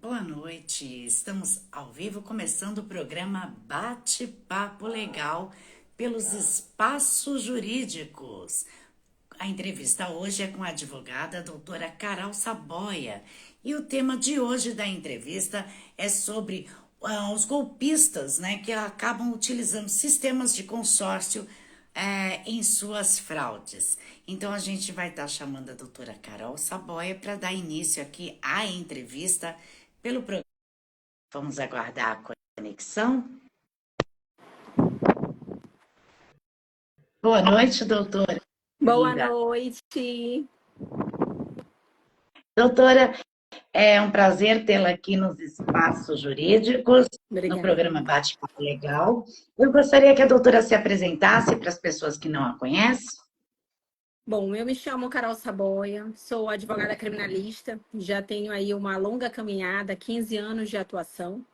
Boa noite, estamos ao vivo começando o programa Bate-Papo Legal pelos Espaços Jurídicos. A entrevista hoje é com a advogada doutora Carol Saboia e o tema de hoje da entrevista é sobre os golpistas, né, que acabam utilizando sistemas de consórcio em suas fraudes. Então a gente vai estar chamando a doutora Carol Saboia para dar início aqui à entrevista pelo programa. Vamos aguardar a conexão. Boa noite, doutora. Boa Linda. noite. Doutora, é um prazer tê-la aqui nos espaços jurídicos, no Obrigada. programa Bate-Papo Legal. Eu gostaria que a doutora se apresentasse para as pessoas que não a conhecem. Bom, eu me chamo Carol Saboia, sou advogada criminalista, já tenho aí uma longa caminhada, 15 anos de atuação,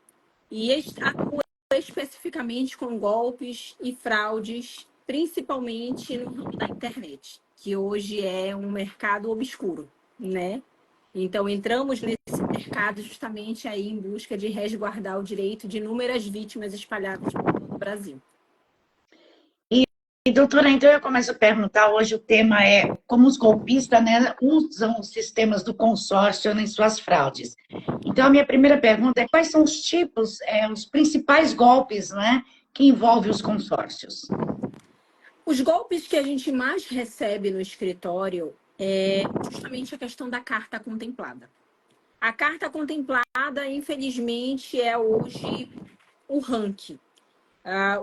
e atuo especificamente com golpes e fraudes, principalmente no ramo da internet, que hoje é um mercado obscuro, né? Então, entramos nesse mercado justamente aí em busca de resguardar o direito de inúmeras vítimas espalhadas por todo o Brasil. E, doutora, então eu começo a perguntar, hoje o tema é como os golpistas, né, usam os sistemas do consórcio em suas fraudes. Então, a minha primeira pergunta é quais são os tipos, os principais golpes, né, que envolvem os consórcios? Os golpes que a gente mais recebe no escritório é justamente a questão da carta contemplada. A carta contemplada, infelizmente, é hoje o ranking.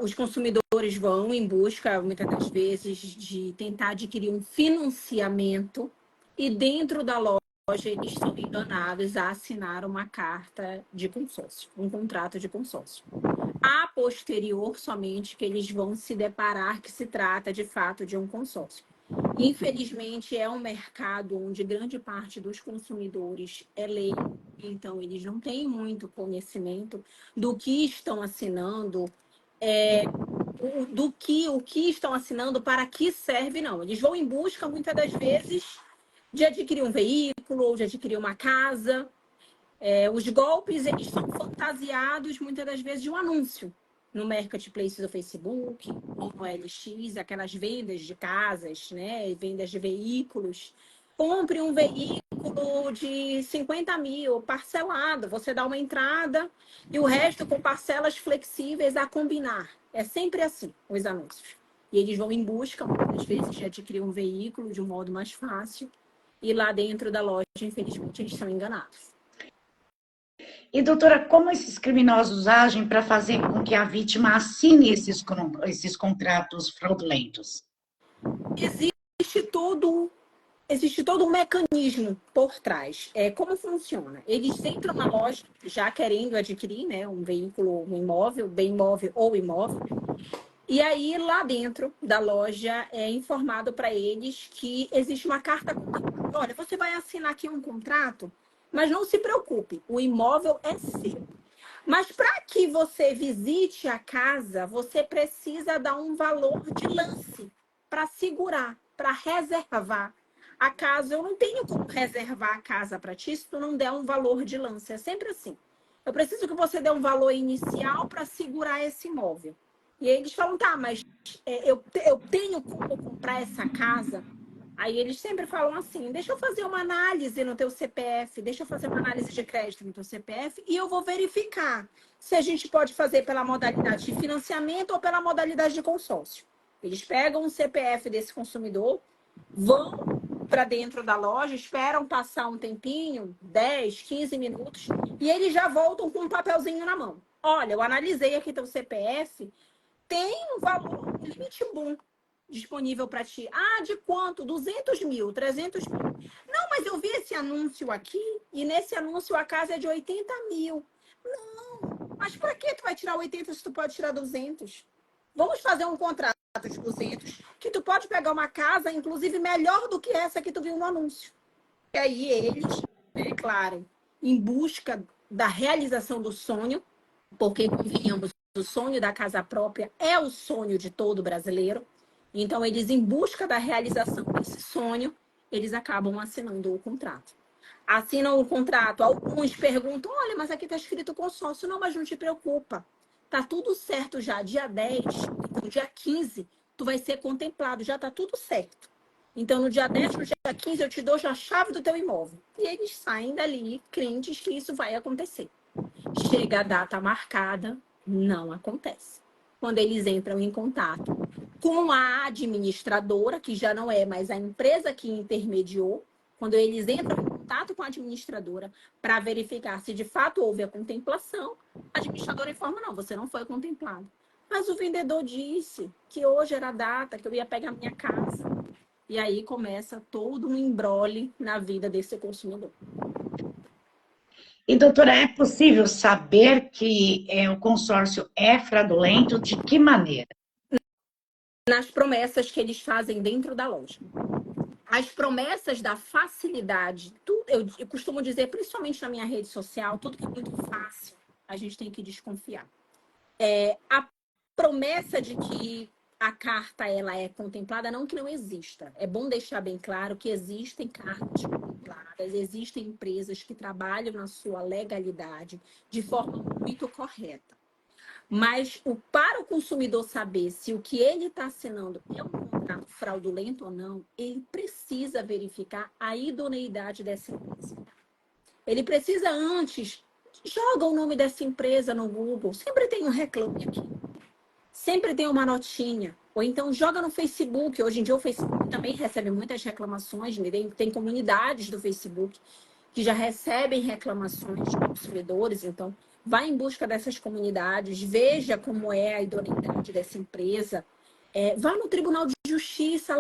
Os consumidores vão em busca, muitas das vezes, de tentar adquirir um financiamento e dentro da loja eles são enganados a assinar uma carta de consórcio, um contrato de consórcio. A posterior, somente, que eles vão se deparar que se trata, de fato, de um consórcio. Infelizmente, é um mercado onde grande parte dos consumidores é leigo, então eles não têm muito conhecimento do que estão assinando, o que estão assinando, para que serve, não. Eles vão em busca, muitas das vezes, de adquirir um veículo ou de adquirir uma casa. Os golpes, eles são fantasiados, muitas das vezes, de um anúncio no Marketplace do Facebook, ou no LX, aquelas vendas de casas, né? Vendas de veículos. Compre um veículo de 50 mil, parcelado. Você dá uma entrada e o resto com parcelas flexíveis a combinar. É sempre assim, os anúncios. E eles vão em busca, muitas vezes, de adquirir um veículo de um modo mais fácil. E lá dentro da loja, infelizmente, eles são enganados. E, doutora, como esses criminosos agem para fazer com que a vítima assine esses contratos fraudulentos? Existe todo, existe todo um mecanismo por trás. Como funciona? Eles entram na loja já querendo adquirir, né, um veículo, um imóvel, bem imóvel ou imóvel. E aí, lá dentro da loja, é informado para eles que existe uma carta. Olha, você vai assinar aqui um contrato, mas não se preocupe, o imóvel é seu. Mas para que você visite a casa, você precisa dar um valor de lance para segurar, para reservar a casa. Eu não tenho como reservar a casa para ti se tu não der um valor de lance. É sempre assim. Eu preciso que você dê um valor inicial para segurar esse imóvel. E aí eles falam, tá, mas eu tenho como comprar essa casa? Aí eles sempre falam assim, deixa eu fazer uma análise no teu CPF, deixa eu fazer uma análise de crédito no teu CPF e eu vou verificar se a gente pode fazer pela modalidade de financiamento ou pela modalidade de consórcio. Eles pegam o CPF desse consumidor, vão para dentro da loja, esperam passar um tempinho, 10, 15 minutos, e eles já voltam com um papelzinho na mão. Olha, eu analisei aqui teu CPF, tem um valor, um limite bom disponível para ti. Ah, de quanto? 200 mil, 300 mil. Não, mas eu vi esse anúncio aqui e nesse anúncio a casa é de 80 mil. Não, mas para que tu vai tirar 80 se tu pode tirar 200? Vamos fazer um contrato de 200 que tu pode pegar uma casa, inclusive melhor do que essa que tu viu no anúncio. E aí eles, né, claro, em busca da realização do sonho, porque, convenhamos, o sonho da casa própria é o sonho de todo brasileiro. Então, eles, em busca da realização desse sonho, eles acabam assinando o contrato. assinam o contrato, alguns perguntam, olha, mas aqui está escrito consórcio. Não, mas não te preocupa. Tá tudo certo já, dia 10, então dia 15, tu vai ser contemplado, já tá tudo certo. Então, no dia 10, no dia 15, eu te dou já a chave do teu imóvel. E eles saem dali, crentes que isso vai acontecer. Chega a data marcada, não acontece. Quando eles entram em contato com a administradora, que já não é mais a empresa que intermediou, quando eles entram em contato com a administradora para verificar se de fato houve a contemplação, a administradora informa, não, você não foi contemplado. Mas o vendedor disse que hoje era a data que eu ia pegar minha casa. E aí começa todo um embrole na vida desse consumidor. E, doutora, é possível saber que o consórcio é fraudulento? De que maneira? Nas promessas que eles fazem dentro da loja. As promessas da facilidade, eu costumo dizer, principalmente na minha rede social, tudo que é muito fácil, a gente tem que desconfiar. A promessa de que a carta ela é contemplada, não que não exista. É bom deixar bem claro que existem cartas contempladas, existem empresas que trabalham na sua legalidade de forma muito correta. Mas para o consumidor saber se o que ele está assinando é um contrato fraudulento ou não, ele precisa verificar a idoneidade dessa empresa. Ele precisa antes, joga o nome dessa empresa no Google, sempre tem um reclame aqui. Sempre tem uma notinha. Ou então joga no Facebook. Hoje em dia o Facebook também recebe muitas reclamações. Tem comunidades do Facebook que já recebem reclamações de consumidores. Então, vá em busca dessas comunidades, veja como é a idoneidade dessa empresa. Vá no Tribunal de Justiça,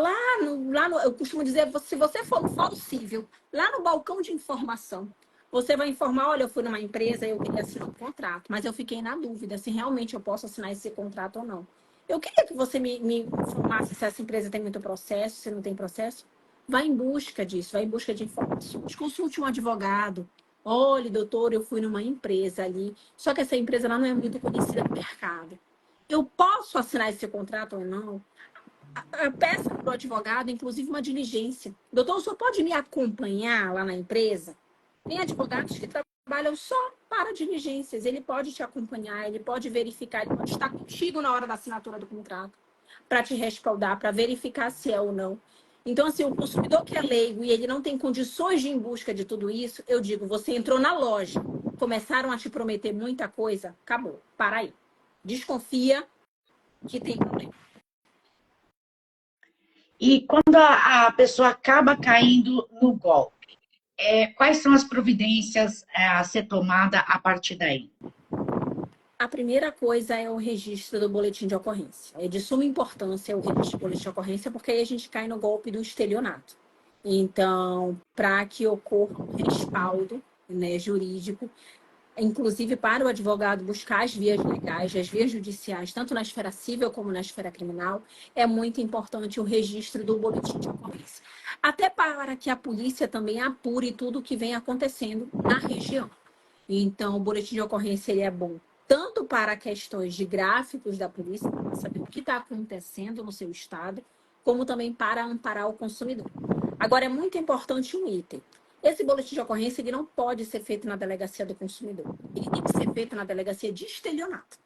eu costumo dizer, se você for no Fórum Civil, lá no balcão de informação, você vai informar, olha, eu fui numa empresa e eu queria assinar um contrato, mas eu fiquei na dúvida se realmente eu posso assinar esse contrato ou não. Eu queria que você me informasse se essa empresa tem muito processo, se não tem processo. Vai em busca disso, vai em busca de informações. Consulte um advogado. Olha, doutor, eu fui numa empresa ali, só que essa empresa lá não é muito conhecida no mercado. Eu posso assinar esse contrato ou não? Peça para o advogado, inclusive, uma diligência. Doutor, o senhor pode me acompanhar lá na empresa? Tem advogados que trabalham só para diligências. Ele pode te acompanhar, ele pode verificar, ele pode estar contigo na hora da assinatura do contrato para te respaldar, para verificar se é ou não. Então, assim, o consumidor que é leigo e ele não tem condições de ir em busca de tudo isso, eu digo, você entrou na loja, começaram a te prometer muita coisa, acabou, para aí. Desconfia que tem problema. E quando a pessoa acaba caindo no golpe, quais são as providências a ser tomada a partir daí? A primeira coisa é o registro do boletim de ocorrência. É de suma importância o registro do boletim de ocorrência, porque aí a gente cai no golpe do estelionato. Então, para que ocorra um respaldo, né, jurídico, inclusive para o advogado buscar as vias legais, as vias judiciais, tanto na esfera civil como na esfera criminal, é muito importante o registro do boletim de ocorrência. Até para que a polícia também apure tudo o que vem acontecendo na região. Então, o boletim de ocorrência ele é bom tanto para questões de gráficos da polícia, para saber o que está acontecendo no seu estado, como também para amparar o consumidor. Agora, é muito importante um item. Esse boletim de ocorrência ele não pode ser feito na delegacia do consumidor. Ele tem que ser feito na delegacia de estelionato.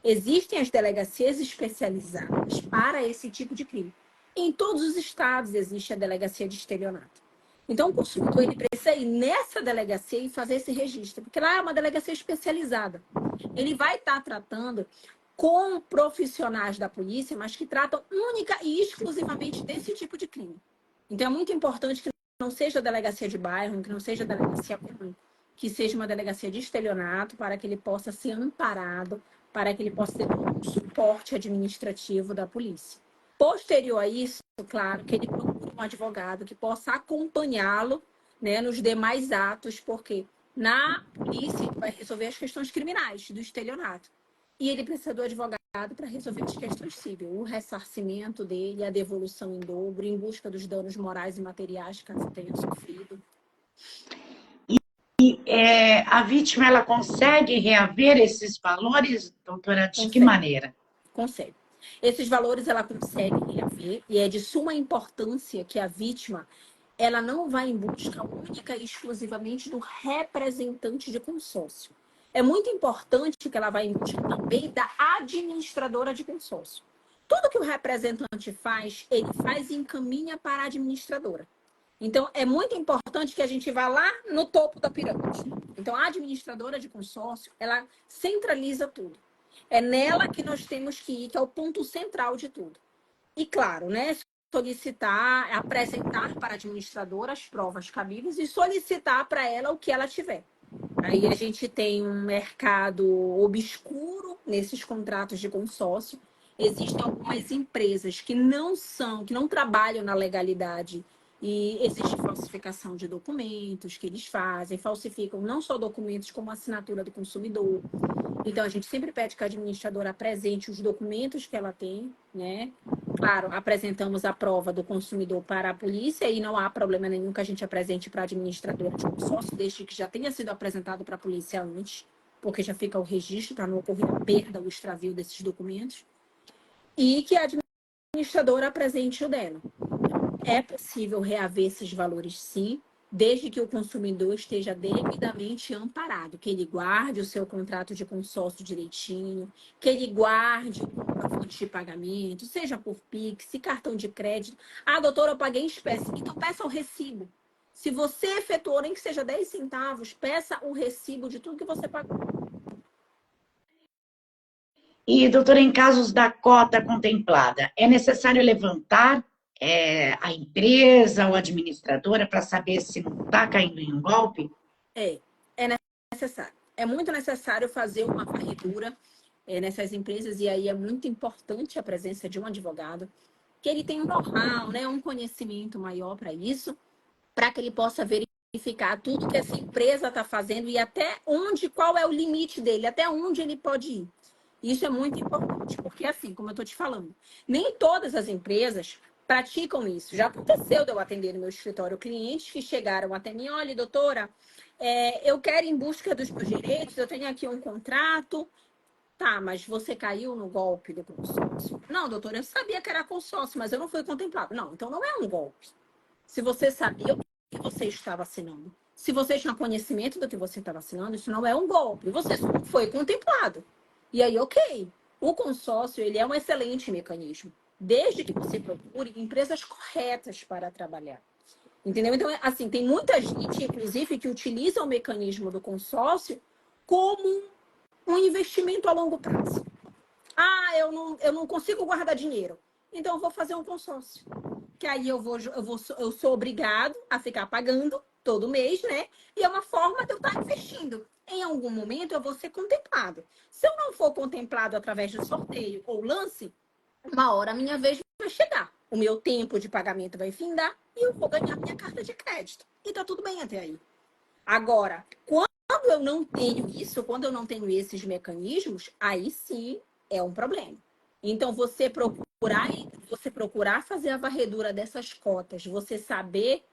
Existem as delegacias especializadas para esse tipo de crime. Em todos os estados existe a delegacia de estelionato. Então, o consumidor ele precisa ir nessa delegacia e fazer esse registro, porque lá é uma delegacia especializada. Ele vai estar tratando com profissionais da polícia, mas que tratam única e exclusivamente desse tipo de crime. Então, é muito importante que não seja delegacia de bairro, que não seja delegacia comum, que seja uma delegacia de estelionato, para que ele possa ser amparado, para que ele possa ter um suporte administrativo da polícia. Posterior a isso, claro, que ele procure um advogado que possa acompanhá-lo, né, nos demais atos, porque na polícia ele vai resolver as questões criminais do estelionato. E ele precisa do advogado para resolver as questões civis, o ressarcimento dele, a devolução em dobro, em busca dos danos morais e materiais que ela tenha sofrido. A vítima ela consegue reaver esses valores, doutora? De que Consegue. maneira? Consegue. Esses valores ela consegue reaver e é de suma importância que a vítima ela não vai em busca única e exclusivamente do representante de consórcio. É muito importante que ela vá em busca também da administradora de consórcio. Tudo que o representante faz, ele faz e encaminha para a administradora. Então, é muito importante que a gente vá lá no topo da pirâmide. Então, a administradora de consórcio, ela centraliza tudo. É nela que nós temos que ir, que é o ponto central de tudo. E, claro, né, solicitar, apresentar para a administradora as provas cabíveis e solicitar para ela o que ela tiver. Aí a gente tem um mercado obscuro nesses contratos de consórcio. Existem algumas empresas que não trabalham na legalidade e existe falsificação de documentos que eles fazem, falsificam não só documentos como a assinatura do consumidor. Então a gente sempre pede que a administradora apresente os documentos que ela tem, né? Claro, apresentamos a prova do consumidor para a polícia e não há problema nenhum que a gente apresente para a administradora de consórcio, desde que já tenha sido apresentado para a polícia antes, porque já fica o registro para não ocorrer a perda ou extravio desses documentos, e que a administradora apresente o dela. É possível reaver esses valores, sim, desde que o consumidor esteja devidamente amparado, que ele guarde o seu contrato de consórcio direitinho, que ele guarde o comprovante de pagamento, seja por Pix, cartão de crédito. Ah, doutora, eu paguei em espécie. Então, peça o recibo. Se você efetuou, nem que seja 10 centavos, peça o recibo de tudo que você pagou. E, doutora, em casos da cota contemplada, é necessário levantar a empresa ou administradora para saber se não está caindo em um golpe? É necessário. É muito necessário fazer uma varredura nessas empresas, e aí é muito importante a presença de um advogado, que ele tenha um know-how, né, um conhecimento maior para isso, para que ele possa verificar tudo que essa empresa está fazendo e até onde, qual é o limite dele, até onde ele pode ir. Isso é muito importante, porque assim, como eu estou te falando, nem todas as empresas praticam isso. Já aconteceu de eu atender no meu escritório clientes que chegaram até mim: olha, doutora, eu quero ir em busca dos meus direitos, eu tenho aqui um contrato. Tá, mas você caiu no golpe do consórcio? Não, doutora, eu sabia que era consórcio, mas eu não fui contemplado. Não, então não é um golpe. Se você sabia o que você estava assinando, se você tinha conhecimento do que você estava assinando, isso não é um golpe. Você só não foi contemplado. E aí, ok. O consórcio, ele é um excelente mecanismo, desde que você procure empresas corretas para trabalhar. Entendeu? Então, assim, tem muita gente, inclusive, que utiliza o mecanismo do consórcio como um investimento a longo prazo. Ah, eu não consigo guardar dinheiro. Então, eu vou fazer um consórcio. Que aí eu sou obrigado a ficar pagando todo mês, né? E é uma forma de eu estar investindo. Em algum momento eu vou ser contemplado. Se eu não for contemplado através do sorteio ou lance, uma hora a minha vez vai chegar. O meu tempo de pagamento vai findar e eu vou ganhar minha carta de crédito. E tá tudo bem até aí. Agora, quando eu não tenho isso, quando eu não tenho esses mecanismos, aí sim é um problema. Então, você procurar fazer a varredura dessas cotas, você saber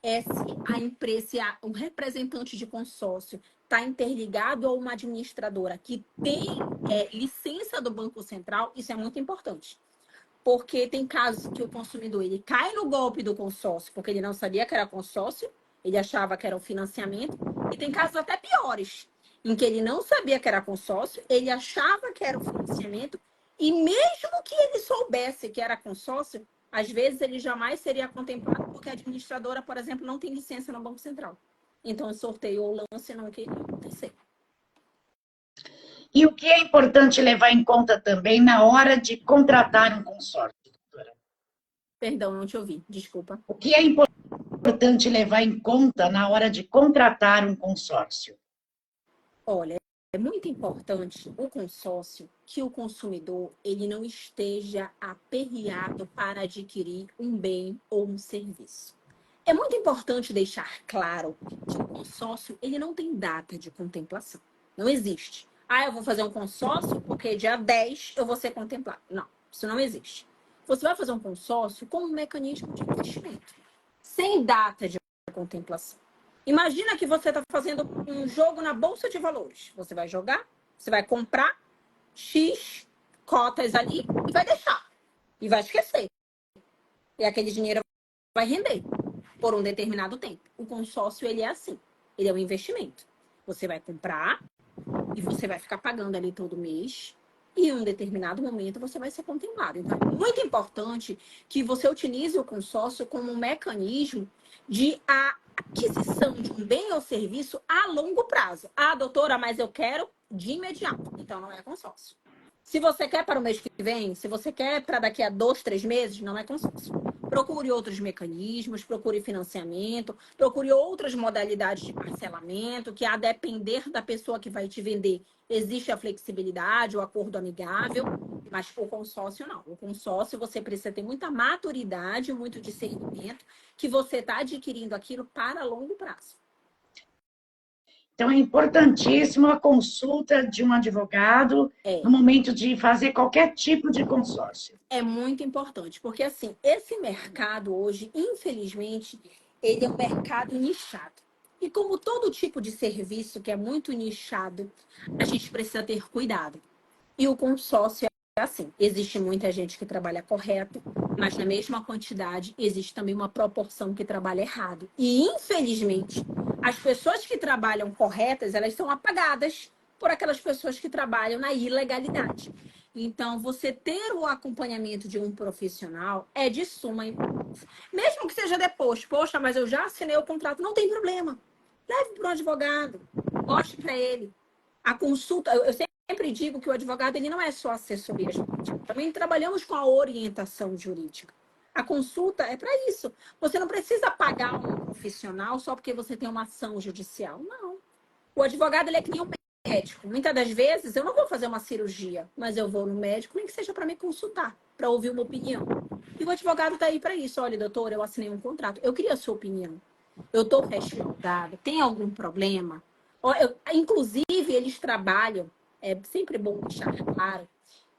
se a empresa, se um representante de consórcio está interligado a uma administradora que tem licença do Banco Central, isso é muito importante. Porque tem casos que o consumidor ele cai no golpe do consórcio porque ele não sabia que era consórcio, ele achava que era um financiamento, e tem casos até piores, em que ele não sabia que era consórcio, ele achava que era um financiamento, e mesmo que ele soubesse que era consórcio, às vezes ele jamais seria contemplado porque a administradora, por exemplo, não tem licença no Banco Central. Então, o sorteio ou lance não queria acontecer. E o que é importante levar em conta também na hora de contratar um consórcio, doutora? Perdão, não te ouvi, desculpa. O que é importante levar em conta na hora de contratar um consórcio? Olha, é muito importante o consórcio que o consumidor ele não esteja aperreado para adquirir um bem ou um serviço. É muito importante deixar claro que o consórcio ele não tem data de contemplação. Não existe. Ah, eu vou fazer um consórcio porque dia 10 eu vou ser contemplado. Não, isso não existe. Você vai fazer um consórcio como um mecanismo de investimento, sem data de contemplação. Imagina que você está fazendo um jogo na Bolsa de Valores. Você vai jogar, você vai comprar X cotas ali e vai deixar. E vai esquecer. E aquele dinheiro vai render. por um determinado tempo. O consórcio, ele é assim. Ele é um investimento. Você vai comprar e você vai ficar pagando ali todo mês. E em um determinado momento você vai ser contemplado. Então, é muito importante que você utilize o consórcio como um mecanismo de aquisição de um bem ou serviço a longo prazo. Ah, doutora, mas eu quero de imediato. Então, não é consórcio. Se você quer para o mês que vem, se você quer para daqui a 2, 3 meses, não é consórcio. Procure outros mecanismos, procure financiamento, procure outras modalidades de parcelamento, que a depender da pessoa que vai te vender, existe a flexibilidade, o acordo amigável, mas o consórcio não. O consórcio você precisa ter muita maturidade, muito discernimento, que você está adquirindo aquilo para longo prazo. Então, é importantíssimo a consulta de um advogado no momento de fazer qualquer tipo de consórcio. É muito importante, porque assim, esse mercado hoje, infelizmente, ele é um mercado nichado. E como todo tipo de serviço que é muito nichado, a gente precisa ter cuidado. E o consórcio é assim, existe muita gente que trabalha correto, mas na mesma quantidade existe também uma proporção que trabalha errado. E infelizmente, as pessoas que trabalham corretas, elas são apagadas por aquelas pessoas que trabalham na ilegalidade. Então, você ter o acompanhamento de um profissional é de suma importância. Mesmo que seja depois, poxa, mas eu já assinei o contrato, não tem problema. Leve para um advogado, mostre para ele. A consulta, eu sempre digo que o advogado ele não é só assessoria jurídica, também trabalhamos com a orientação jurídica. A consulta é para isso. Você não precisa pagar um profissional só porque você tem uma ação judicial. Não. O advogado ele é que nem um médico. Muitas das vezes eu não vou fazer uma cirurgia, mas eu vou no médico, nem que seja para me consultar, para ouvir uma opinião. E o advogado está aí para isso. Olha, doutor, eu assinei um contrato. Eu queria a sua opinião. Eu estou resguardada. Tem algum problema? Inclusive, eles trabalham, é sempre bom deixar claro,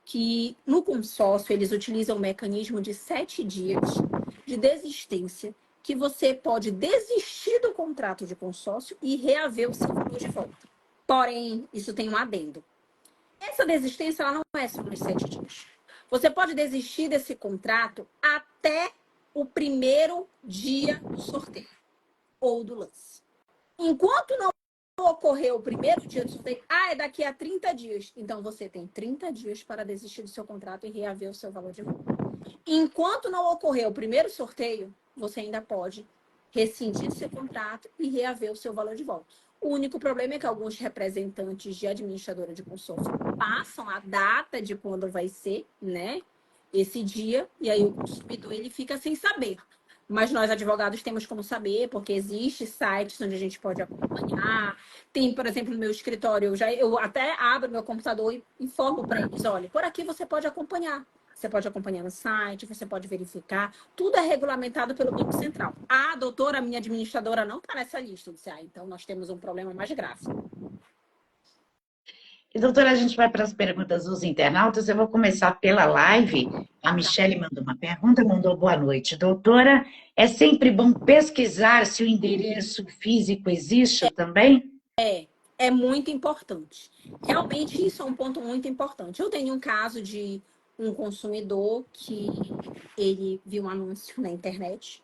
que no consórcio eles utilizam um mecanismo de 7 dias de desistência, que você pode desistir do contrato de consórcio e reaver o seu valor de volta. Porém, isso tem um adendo. Essa desistência ela não é só nos 7 dias. Você pode desistir desse contrato até o primeiro dia do sorteio ou do lance. Enquanto não ocorrer o primeiro dia do sorteio, é daqui a 30 dias. Então, você tem 30 dias para desistir do seu contrato e reaver o seu valor de volta. Enquanto não ocorrer o primeiro sorteio, você ainda pode rescindir seu contrato e reaver o seu valor de volta. O único problema é que alguns representantes de administradora de consórcio passam a data de quando vai ser, né, esse dia, e aí o consumidor ele fica sem saber. Mas nós, advogados, temos como saber, porque existe sites onde a gente pode acompanhar. Tem, por exemplo, no meu escritório, eu até abro meu computador e informo para eles, olha, por aqui você pode acompanhar. Você pode acompanhar no site, você pode verificar. Tudo é regulamentado pelo Banco Central. Ah, doutora, minha administradora não está nessa lista. Eu disse, então nós temos um problema mais grave. E, doutora, a gente vai para as perguntas dos internautas. Eu vou começar pela live. A Michele mandou uma pergunta, mandou boa noite. Doutora, é sempre bom pesquisar se o endereço físico existe também? É muito importante. Realmente, isso é um ponto muito importante. Eu tenho um caso de um consumidor que ele viu um anúncio na internet.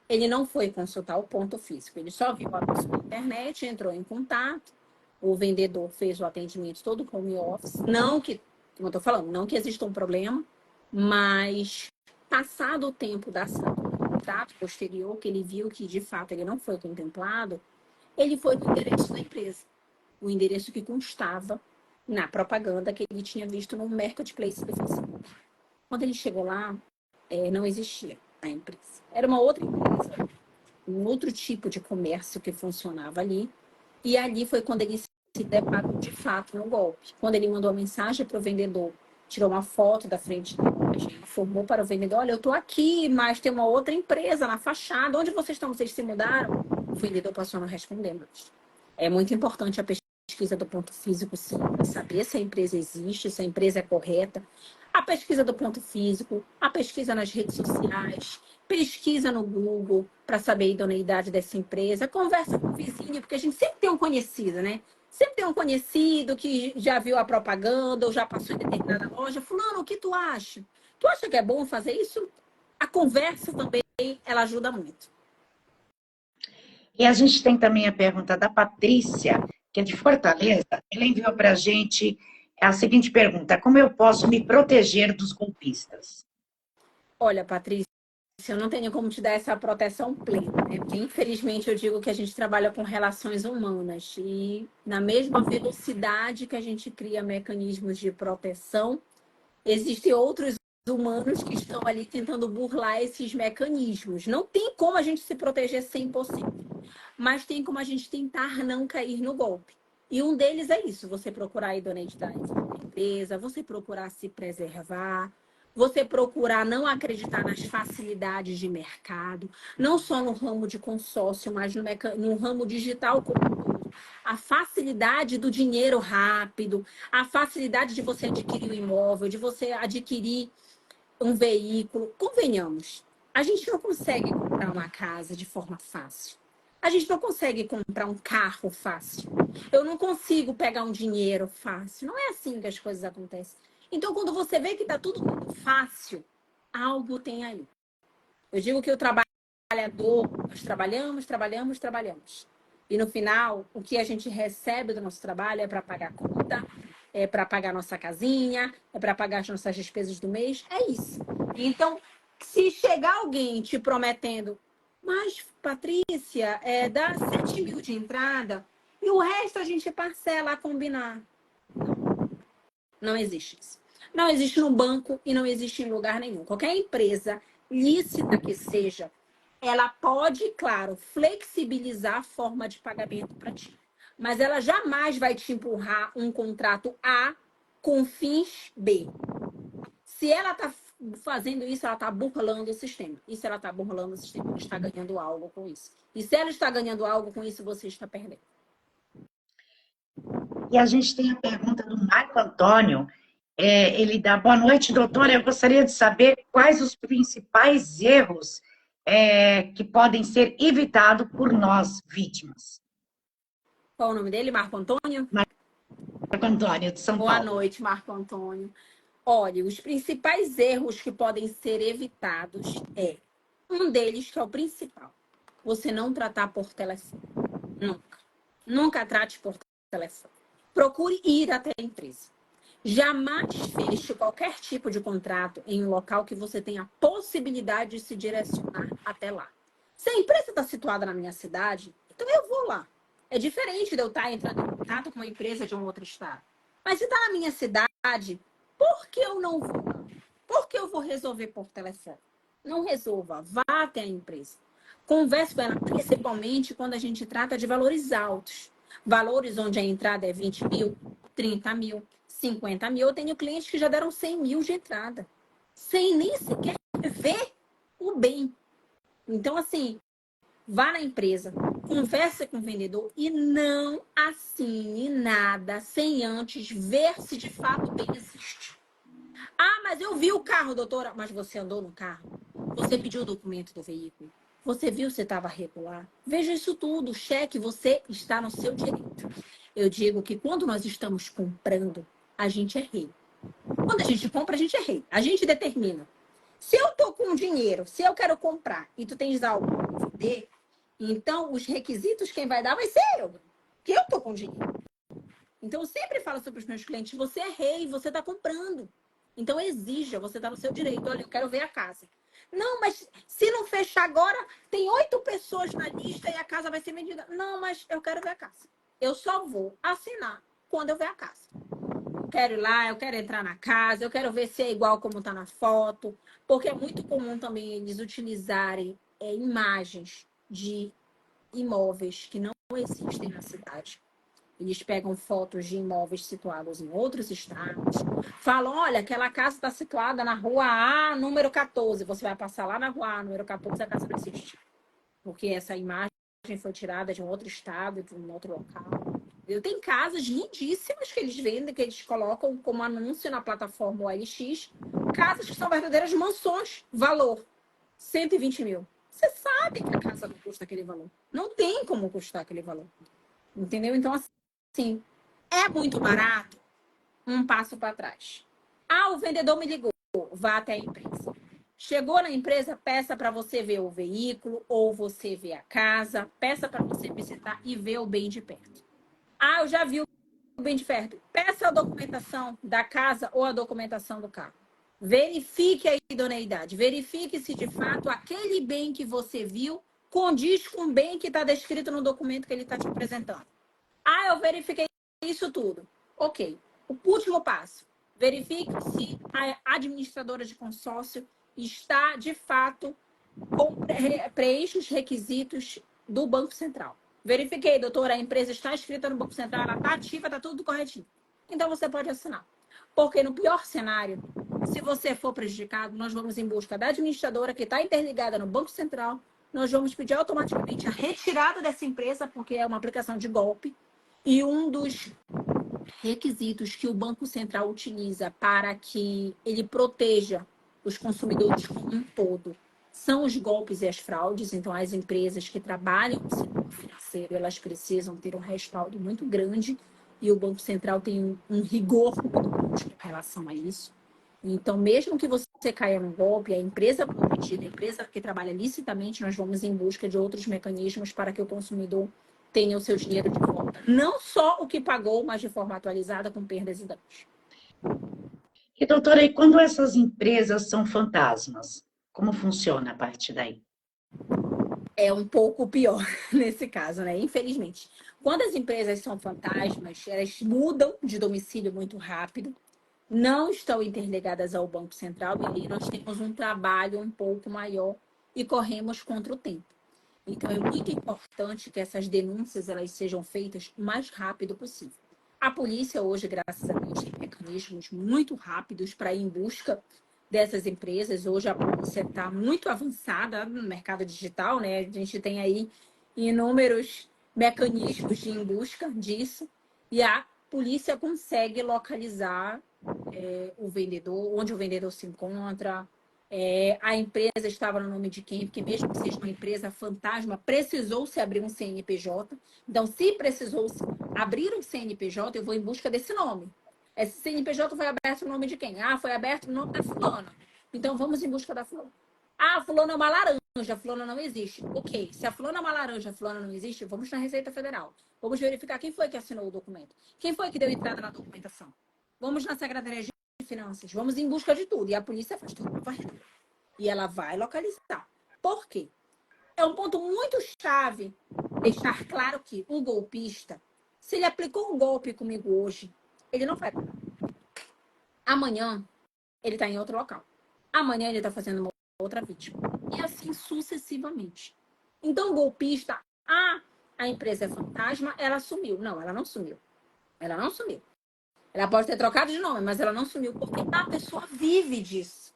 Ele não foi consultar o ponto físico. Ele só viu o anúncio na internet, entrou em contato. O vendedor fez o atendimento todo home office. Não que, como eu estou falando, não que exista um problema, mas passado o tempo da assinatura do contrato posterior, que ele viu que de fato ele não foi contemplado, ele foi no endereço da empresa. O endereço que constava na propaganda que ele tinha visto no Marketplace do Facebook. Quando ele chegou lá, não existia a empresa. Era uma outra empresa, um outro tipo de comércio que funcionava ali. E ali foi quando ele se deparou de fato no golpe. Quando ele mandou a mensagem para o vendedor, tirou uma foto da frente da loja, informou para o vendedor, olha, eu estou aqui, mas tem uma outra empresa na fachada. Onde vocês estão? Vocês se mudaram? O vendedor passou a não responder. É muito importante a pesquisa do ponto físico, sim, para saber se a empresa existe, se a empresa é correta. A pesquisa do ponto físico, a pesquisa nas redes sociais, pesquisa no Google para saber a idoneidade dessa empresa, conversa com o vizinho, porque a gente sempre tem um conhecido, né? Sempre tem um conhecido que já viu a propaganda ou já passou em determinada loja. Fulano, o que tu acha? Tu acha que é bom fazer isso? A conversa também, ela ajuda muito. E a gente tem também a pergunta da Patrícia, que é de Fortaleza. Ela enviou para a gente a seguinte pergunta: como eu posso me proteger dos golpistas? Olha, Patrícia, eu não tenho como te dar essa proteção plena, né? Porque, infelizmente, eu digo que a gente trabalha com relações humanas e, na mesma velocidade que a gente cria mecanismos de proteção, existem outros humanos que estão ali tentando burlar esses mecanismos. Não tem como a gente se proteger 100%, mas tem como a gente tentar não cair no golpe. E um deles é isso: você procurar a idoneidade da empresa, você procurar se preservar, você procurar não acreditar nas facilidades de mercado, não só no ramo de consórcio, mas no ramo digital como um todo. A facilidade do dinheiro rápido, a facilidade de você adquirir um imóvel, de você adquirir um veículo. Convenhamos, a gente não consegue comprar uma casa de forma fácil. A gente não consegue comprar um carro fácil. Eu não consigo pegar um dinheiro fácil. Não é assim que as coisas acontecem. Então, quando você vê que está tudo muito fácil, algo tem aí. Eu digo que o trabalhador, nós trabalhamos, trabalhamos, trabalhamos. E no final, o que a gente recebe do nosso trabalho é para pagar a conta, é para pagar nossa casinha, é para pagar as nossas despesas do mês. É isso. Então, se chegar alguém te prometendo, mas, Patrícia, dá 7 mil de entrada e o resto a gente parcela a combinar. Não existe isso. Não existe no banco e não existe em lugar nenhum. Qualquer empresa lícita que seja, ela pode, claro, flexibilizar a forma de pagamento para ti. Mas ela jamais vai te empurrar um contrato A com fins B. Se ela está fazendo isso, ela está burlando o sistema. E se ela está burlando o sistema, ela está ganhando algo com isso. E se ela está ganhando algo com isso, você está perdendo. E a gente tem a pergunta do Marco Antônio. Ele dá boa noite, doutora. Eu gostaria de saber quais os principais erros que podem ser evitados por nós, vítimas. Qual o nome dele? Marco Antônio? Marco Antônio, de São Boa Paulo. noite, Marco Antônio. Olha, os principais erros que podem ser evitados um deles, que é o principal: você não tratar por telefone. Nunca. Nunca trate por telefone. Procure ir até a empresa. Jamais feche qualquer tipo de contrato em um local que você tenha a possibilidade de se direcionar até lá. Se a empresa está situada na minha cidade, então eu vou lá. É diferente de eu estar entrando em contato com uma empresa de um outro estado. Mas se está na minha cidade, por que eu não vou lá? Por que eu vou resolver por telefone? Não resolva, vá até a empresa. Converse com ela, principalmente quando a gente trata de valores altos. Valores onde a entrada é 20 mil, 30 mil, 50 mil. Eu tenho clientes que já deram 100 mil de entrada, sem nem sequer ver o bem. Então, assim, vá na empresa, converse com o vendedor e não assine nada sem antes ver se de fato o bem existe. Ah, mas eu vi o carro, doutora. Mas você andou no carro? Você pediu o documento do veículo? Você viu se estava regular? Veja isso tudo, cheque, você está no seu direito. Eu digo que quando nós estamos comprando, a gente é rei. Quando a gente compra, a gente é rei. A gente determina. Se eu tô com dinheiro, se eu quero comprar e tu tens algo para vender, então os requisitos quem vai dar vai ser eu. Que eu tô com dinheiro. Então eu sempre falo sobre os meus clientes: você é rei, você está comprando. Então exija, você está no seu direito. Olha, eu quero ver a casa. Não, mas se não fechar agora, tem 8 pessoas na lista e a casa vai ser vendida. Não, mas eu quero ver a casa. Eu só vou assinar quando eu ver a casa. Eu quero ir lá, eu quero entrar na casa, eu quero ver se é igual como está na foto, porque é muito comum também eles utilizarem imagens de imóveis que não existem na cidade. Eles pegam fotos de imóveis situados em outros estados, falam: olha, aquela casa está situada na rua A, número 14. Você vai passar lá na rua A, número 14, a casa não existe. Porque essa imagem foi tirada de um outro estado, de um outro local. Tem casas lindíssimas que eles vendem, que eles colocam como anúncio na plataforma OLX. Casas que são verdadeiras mansões. Valor: 120 mil. Você sabe que a casa não custa aquele valor. Não tem como custar aquele valor. Entendeu? Então, assim, é muito barato, um passo para trás. Ah, o vendedor me ligou. Vá até a empresa. Chegou na empresa, peça para você ver o veículo ou você ver a casa, peça para você visitar e ver o bem de perto. Ah, eu já vi o bem de perto. Peça a documentação da casa ou a documentação do carro. Verifique a idoneidade. Verifique se de fato aquele bem que você viu condiz com o bem que está descrito no documento que ele está te apresentando. Ah, eu verifiquei isso tudo. Ok. O último passo. Verifique se a administradora de consórcio está, de fato, preenche os requisitos do Banco Central. Verifiquei, doutora, a empresa está inscrita no Banco Central, ela está ativa, está tudo corretinho. Então, você pode assinar. Porque no pior cenário, se você for prejudicado, nós vamos em busca da administradora que está interligada no Banco Central, nós vamos pedir automaticamente a retirada dessa empresa, porque é uma aplicação de golpe, e um dos requisitos que o Banco Central utiliza para que ele proteja os consumidores como um todo são os golpes e as fraudes. Então, as empresas que trabalham no setor financeiro, elas precisam ter um respaldo muito grande e o Banco Central tem um rigor muito grande com relação a isso. Então, mesmo que você caia no golpe, a empresa prometida, a empresa que trabalha licitamente, nós vamos em busca de outros mecanismos para que o consumidor tenha o seu dinheiro de volta. Não só o que pagou, mas de forma atualizada, com perdas e danos. E, doutora, e quando essas empresas são fantasmas? Como funciona a partir daí? É um pouco pior nesse caso, né? Infelizmente. Quando as empresas são fantasmas, elas mudam de domicílio muito rápido, não estão interligadas ao Banco Central, e aí nós temos um trabalho um pouco maior e corremos contra o tempo. Então, é muito importante que essas denúncias elas sejam feitas o mais rápido possível. A polícia hoje, graças a Deus, tem mecanismos muito rápidos para ir em busca dessas empresas. Hoje a polícia está muito avançada no mercado digital, né? A gente tem aí inúmeros mecanismos de ir em busca disso e a polícia consegue localizar o vendedor, onde o vendedor se encontra, a empresa estava no nome de quem, porque mesmo que seja uma empresa fantasma, precisou-se abrir um CNPJ. Então, se precisou-se abrir um CNPJ, eu vou em busca desse nome. Esse CNPJ foi aberto no nome de quem? Ah, foi aberto no nome da fulana. Então, vamos em busca da fulana. Ah, a fulana é uma laranja, a fulana não existe. Ok, se a fulana é uma laranja, a fulana não existe, vamos na Receita Federal. Vamos verificar quem foi que assinou o documento. Quem foi que deu entrada na documentação. Vamos na Secretaria de Finanças, vamos em busca de tudo. E a polícia faz tudo. E ela vai localizar. Por quê? É um ponto muito chave deixar claro que o golpista, se ele aplicou um golpe comigo hoje, ele não vai. Amanhã, ele está em outro local. Amanhã, ele está fazendo uma outra vítima. E assim sucessivamente. Então, o golpista, a empresa é fantasma, ela sumiu. Não, ela não sumiu. Ela não sumiu. Ela pode ter trocado de nome, mas ela não sumiu, porque a pessoa vive disso.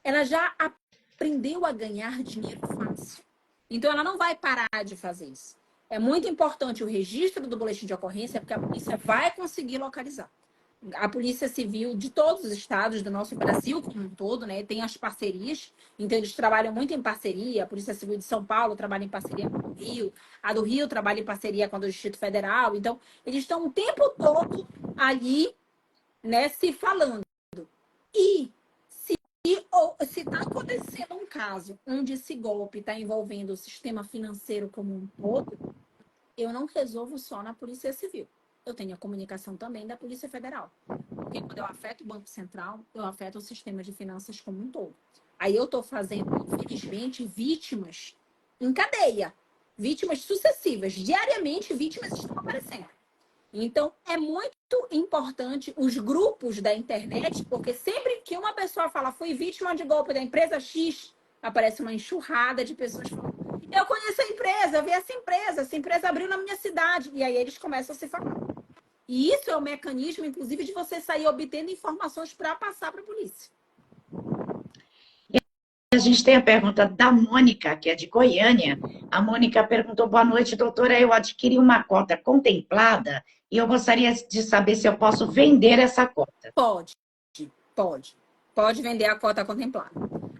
Ela já aprendeu a ganhar dinheiro fácil. Então, ela não vai parar de fazer isso. É muito importante o registro do boletim de ocorrência, porque a polícia vai conseguir localizar. A Polícia Civil de todos os estados do nosso Brasil como um todo, né, tem as parcerias. Então, eles trabalham muito em parceria. A Polícia Civil de São Paulo trabalha em parceria com o Rio. A do Rio trabalha em parceria com a do Distrito Federal. Então, eles estão o tempo todo ali, né, se falando. E se está acontecendo um caso onde esse golpe está envolvendo o sistema financeiro como um todo, eu não resolvo só na Polícia Civil. Eu tenho a comunicação também da Polícia Federal. Porque quando eu afeto o Banco Central, eu afeto o sistema de finanças como um todo. Aí eu estou fazendo, infelizmente, vítimas em cadeia. Vítimas sucessivas. Diariamente, vítimas estão aparecendo. Então, é muito importante os grupos da internet, porque sempre que uma pessoa fala fui vítima de golpe da empresa X, aparece uma enxurrada de pessoas falando eu conheço a empresa, eu vi essa empresa abriu na minha cidade. E aí eles começam a se falar. E isso é o mecanismo, inclusive, de você sair obtendo informações para passar para a polícia. A gente tem a pergunta da Mônica, que é de Goiânia. A Mônica perguntou: boa noite, doutora. Eu adquiri uma cota contemplada e eu gostaria de saber se eu posso vender essa cota. Pode. Pode vender a cota contemplada.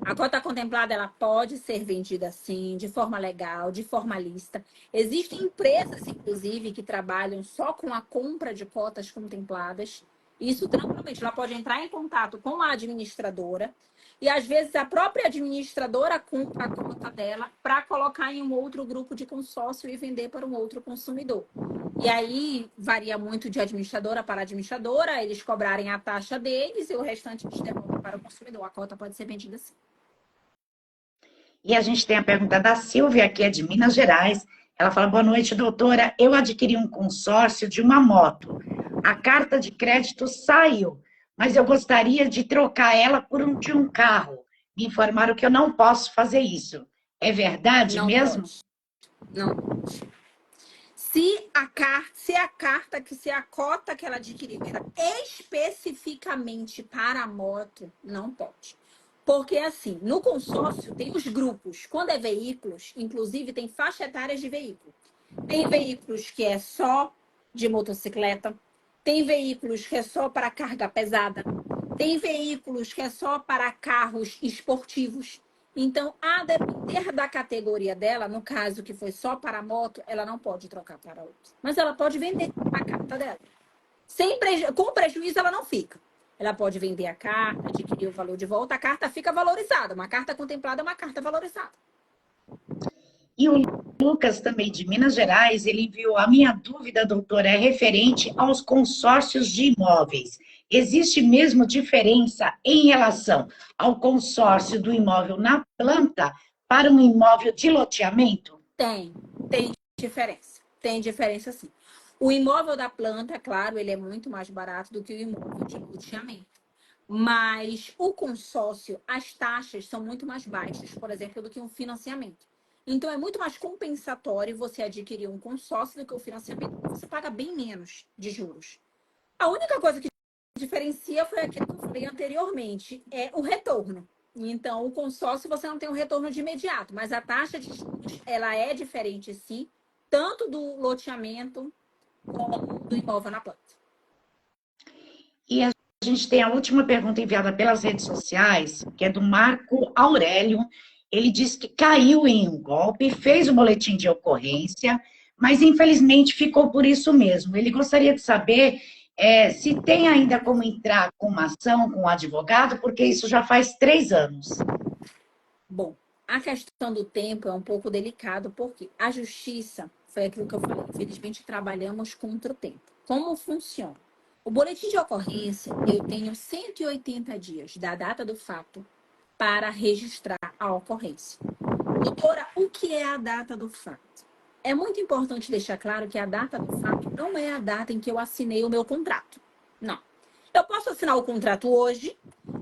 A cota contemplada ela pode ser vendida sim, de forma legal, de forma lícita. Existem empresas, inclusive, que trabalham só com a compra de cotas contempladas. Isso tranquilamente. Ela pode entrar em contato com a administradora e, às vezes, a própria administradora compra a conta dela para colocar em um outro grupo de consórcio e vender para um outro consumidor. E aí varia muito de administradora para administradora, eles cobrarem a taxa deles e o restante eles devolvem para o consumidor. A cota pode ser vendida assim. E a gente tem a pergunta da Silvia, que é de Minas Gerais. Ela fala: boa noite, doutora. Eu adquiri um consórcio de uma moto. A carta de crédito saiu, mas eu gostaria de trocar ela por de um carro. Me informaram que eu não posso fazer isso. É verdade Não mesmo? pode. Não pode. Se a cota que ela adquiriu era especificamente para a moto, não pode. Porque, assim, no consórcio tem os grupos. Quando é veículos, inclusive tem faixa etárias de veículo. Tem veículos que é só de motocicleta, tem veículos que é só para carga pesada, tem veículos que é só para carros esportivos. Então, a depender da categoria dela, no caso que foi só para moto, ela não pode trocar para outra. Mas ela pode vender a carta dela. Com prejuízo, ela não fica. Ela pode vender a carta, adquirir o valor de volta, a carta fica valorizada. Uma carta contemplada é uma carta valorizada. E o Lucas, também de Minas Gerais, ele enviou: a minha dúvida, doutora, é referente aos consórcios de imóveis. Existe mesmo diferença em relação ao consórcio do imóvel na planta para um imóvel de loteamento? Tem diferença. Tem diferença sim. O imóvel da planta, claro, ele é muito mais barato do que o imóvel de loteamento. Mas o consórcio, as taxas são muito mais baixas, por exemplo, do que um financiamento. Então, é muito mais compensatório você adquirir um consórcio do que o financiamento. Você paga bem menos de juros. A única coisa que diferencia foi aquilo que eu falei anteriormente, é o retorno. Então, o consórcio você não tem um retorno de imediato, mas a taxa de juros, ela é diferente sim, tanto do loteamento como do imóvel na planta. E a gente tem a última pergunta enviada pelas redes sociais, que é do Marco Aurélio. Ele diz que caiu em um golpe, fez o boletim de ocorrência, mas infelizmente ficou por isso mesmo. Ele gostaria de saber se tem ainda como entrar com uma ação com o advogado, porque isso já faz 3 anos. Bom, a questão do tempo é um pouco delicado, porque a justiça, foi aquilo que eu falei, infelizmente trabalhamos contra o tempo. Como funciona? O boletim de ocorrência, eu tenho 180 dias da data do fato para registrar a ocorrência. Doutora, o que é a data do fato? É muito importante deixar claro que a data do fato não é a data em que eu assinei o meu contrato. Não. Eu posso assinar o contrato hoje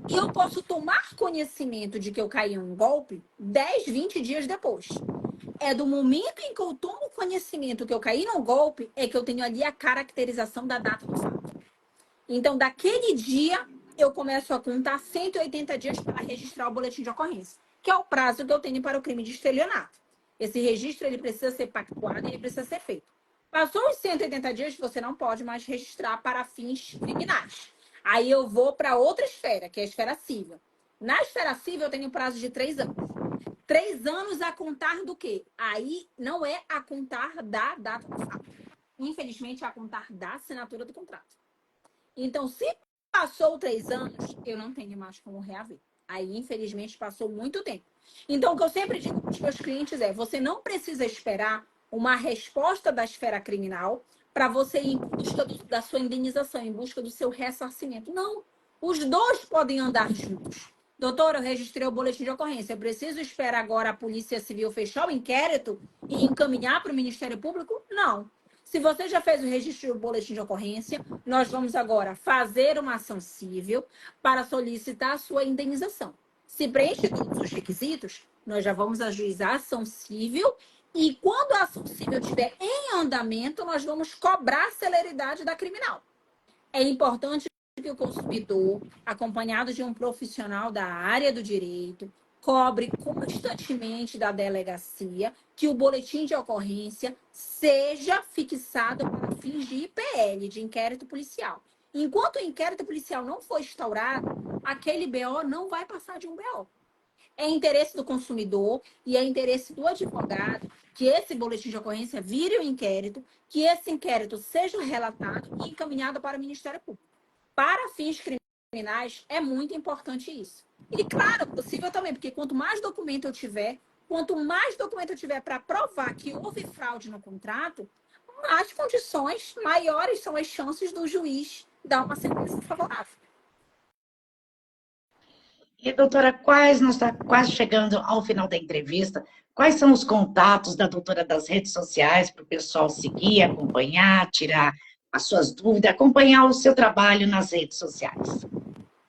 e eu posso tomar conhecimento de que eu caí em um golpe 10, 20 dias depois. É do momento em que eu tomo conhecimento que eu caí num golpe, é que eu tenho ali a caracterização da data do fato. Então, daquele dia, eu começo a contar 180 dias para registrar o boletim de ocorrência, que é o prazo que eu tenho para o crime de estelionato. Esse registro ele precisa ser pactuado e ele precisa ser feito. Passou os 180 dias, você não pode mais registrar para fins criminais. Aí eu vou para outra esfera, que é a esfera civil. Na esfera civil, eu tenho prazo de 3 anos. 3 anos a contar do quê? Aí não é a contar da data do fato. Infelizmente, é a contar da assinatura do contrato. Então, se passou 3 anos, eu não tenho mais como reaver. Aí, infelizmente, passou muito tempo. Então, o que eu sempre digo para os meus clientes é: você não precisa esperar uma resposta da esfera criminal para você ir em busca da sua indenização, em busca do seu ressarcimento. Não. Os dois podem andar juntos. Doutor, eu registrei o boletim de ocorrência. Eu preciso esperar agora a Polícia Civil fechar o inquérito e encaminhar para o Ministério Público? Não. Se você já fez o registro do boletim de ocorrência, nós vamos agora fazer uma ação civil para solicitar a sua indenização. Se preenche todos os requisitos, nós já vamos ajuizar a ação civil e quando a ação civil estiver em andamento, nós vamos cobrar a celeridade da criminal. É importante que o consumidor, acompanhado de um profissional da área do direito, cobre constantemente da delegacia que o boletim de ocorrência seja fixado para fins de IPL, de inquérito policial. Enquanto o inquérito policial não for instaurado, aquele BO não vai passar de um BO. É interesse do consumidor e é interesse do advogado que esse boletim de ocorrência vire um inquérito, que esse inquérito seja relatado e encaminhado para o Ministério Público. para fins criminais, é muito importante isso. E, claro, possível também, porque quanto mais documento eu tiver para provar que houve fraude no contrato, mais condições, maiores são as chances do juiz dar uma sentença favorável. E, doutora, nós está quase chegando ao final da entrevista. Quais são os contatos da doutora das redes sociais para o pessoal seguir, acompanhar, tirar as suas dúvidas, acompanhar o seu trabalho nas redes sociais?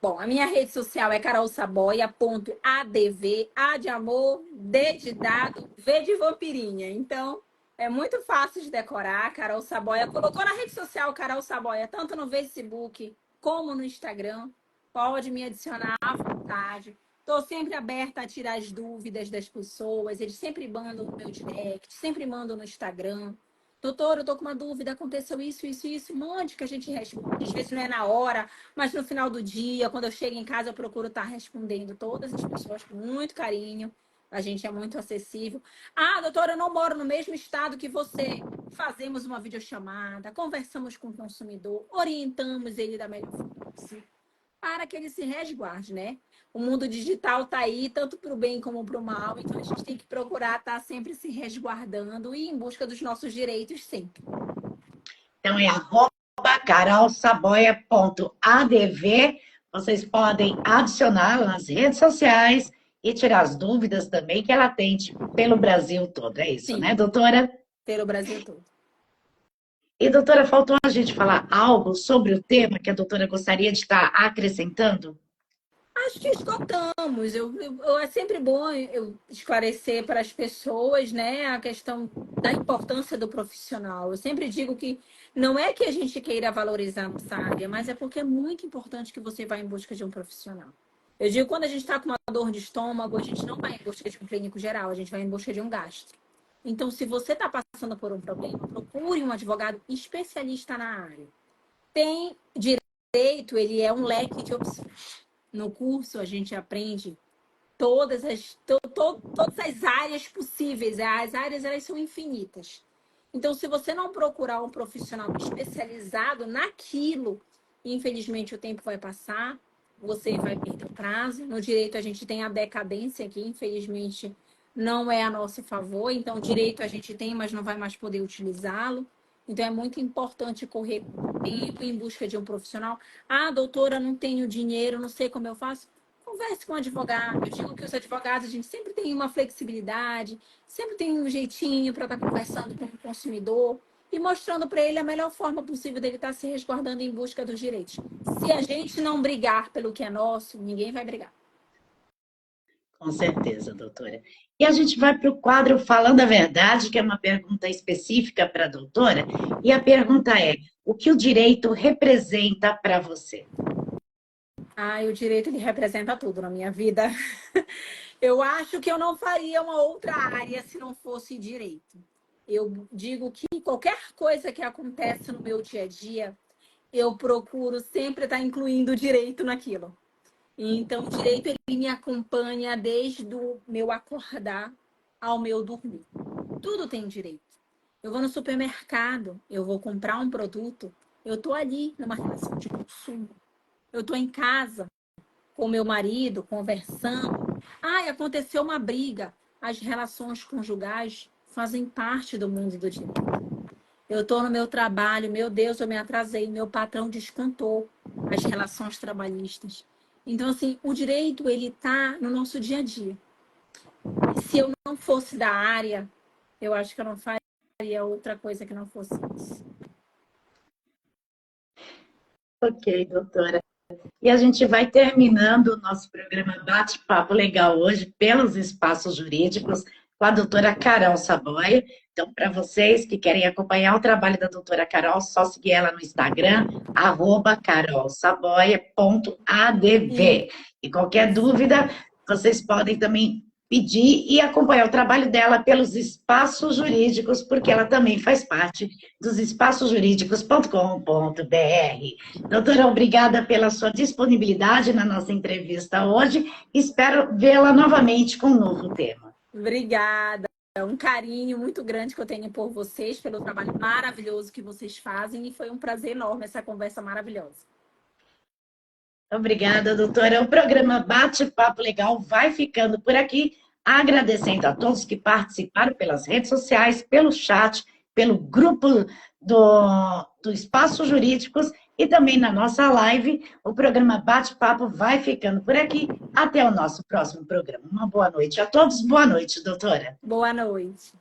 Bom, a minha rede social é carolsaboia.adv, A de amor, D de dado, V de vampirinha. Então, é muito fácil de decorar. Carol Saboia colocou na rede social Carol Saboia, tanto no Facebook como no Instagram. Pode me adicionar à vontade. Estou sempre aberta a tirar as dúvidas das pessoas. Eles sempre mandam no meu direct, sempre mandam no Instagram. Doutor, eu tô com uma dúvida, aconteceu isso, isso, isso. Mande que a gente responde. Às vezes não é na hora, mas no final do dia, quando eu chego em casa, eu procuro estar respondendo todas as pessoas com muito carinho. A gente é muito acessível. Ah, doutora, eu não moro no mesmo estado que você. Fazemos uma videochamada, conversamos com o consumidor, orientamos ele da melhor forma possível para que ele se resguarde, né? O mundo digital está aí, tanto para o bem como para o mal, então a gente tem que procurar estar sempre se resguardando e em busca dos nossos direitos sempre. Então, é carolsaboia.adv. Vocês podem adicioná-la nas redes sociais e tirar as dúvidas também que ela atende pelo Brasil todo. É isso, Sim, né, doutora? pelo Brasil todo. E, doutora, faltou a gente falar algo sobre o tema que a doutora gostaria de estar acrescentando? Acho que esgotamos. É sempre bom eu esclarecer para as pessoas, né, a questão da importância do profissional. Eu sempre digo que não é que a gente queira valorizar essa área, mas é porque é muito importante que você vá em busca de um profissional. Eu digo, quando a gente está com uma dor de estômago, a gente não vai em busca de um clínico geral, a gente vai em busca de um gastro. Então, se você está passando por um problema, procure um advogado especialista na área. Tem direito, ele é um leque de opções. No curso, a gente aprende todas as áreas possíveis. As áreas, elas são infinitas. Então, se você não procurar um profissional especializado naquilo, infelizmente o tempo vai passar, você vai perder o prazo. No direito, a gente tem a decadência que, infelizmente, não é a nosso favor. Então, direito a gente tem, mas não vai mais poder utilizá-lo. Então, é muito importante correr com tempo em busca de um profissional. Ah, doutora, não tenho dinheiro, não sei como eu faço. Converse com um advogado. Eu digo que os advogados, a gente sempre tem uma flexibilidade, sempre tem um jeitinho para estar conversando com o consumidor e mostrando para ele a melhor forma possível dele estar se resguardando em busca dos direitos. Se a gente não brigar pelo que é nosso, ninguém vai brigar. Com certeza, doutora. E a gente vai para o quadro Falando a Verdade, que é uma pergunta específica para a doutora. E a pergunta é: o que o direito representa para você? Ah, e o direito ele representa tudo na minha vida. Eu acho que eu não faria uma outra área se não fosse direito. Eu digo que qualquer coisa que acontece no meu dia a dia, eu procuro sempre estar incluindo o direito naquilo. Então, o direito ele me acompanha desde o meu acordar ao meu dormir. Tudo tem direito. Eu vou no supermercado, eu vou comprar um produto, eu estou ali numa relação de consumo. Eu estou em casa com meu marido, conversando. Ai, aconteceu uma briga. As relações conjugais fazem parte do mundo do direito. Eu estou no meu trabalho, meu Deus, eu me atrasei, meu patrão descontou as relações trabalhistas. Então, assim, o direito, ele está no nosso dia a dia. E se eu não fosse da área, eu acho que eu não faria outra coisa que não fosse isso. Ok, doutora. E a gente vai terminando o nosso programa Bate-Papo Legal hoje pelos espaços jurídicos com a doutora Carol Saboia. Então, para vocês que querem acompanhar o trabalho da doutora Carol, só seguir ela no Instagram, carolsaboia.adv. E qualquer dúvida, vocês podem também pedir e acompanhar o trabalho dela pelos espaços jurídicos, porque ela também faz parte dos espaçosjurídicos.com.br. Doutora, obrigada pela sua disponibilidade na nossa entrevista hoje. Espero vê-la novamente com um novo tema. Obrigada. É um carinho muito grande que eu tenho por vocês, pelo trabalho maravilhoso que vocês fazem, e foi um prazer enorme essa conversa maravilhosa. Obrigada, doutora. O programa Bate-Papo Legal vai ficando por aqui, agradecendo a todos que participaram pelas redes sociais, pelo chat, pelo grupo do Espaço Jurídicos e também na nossa live. O programa Bate-Papo vai ficando por aqui. Até o nosso próximo programa. Uma boa noite a todos. Boa noite, doutora. Boa noite.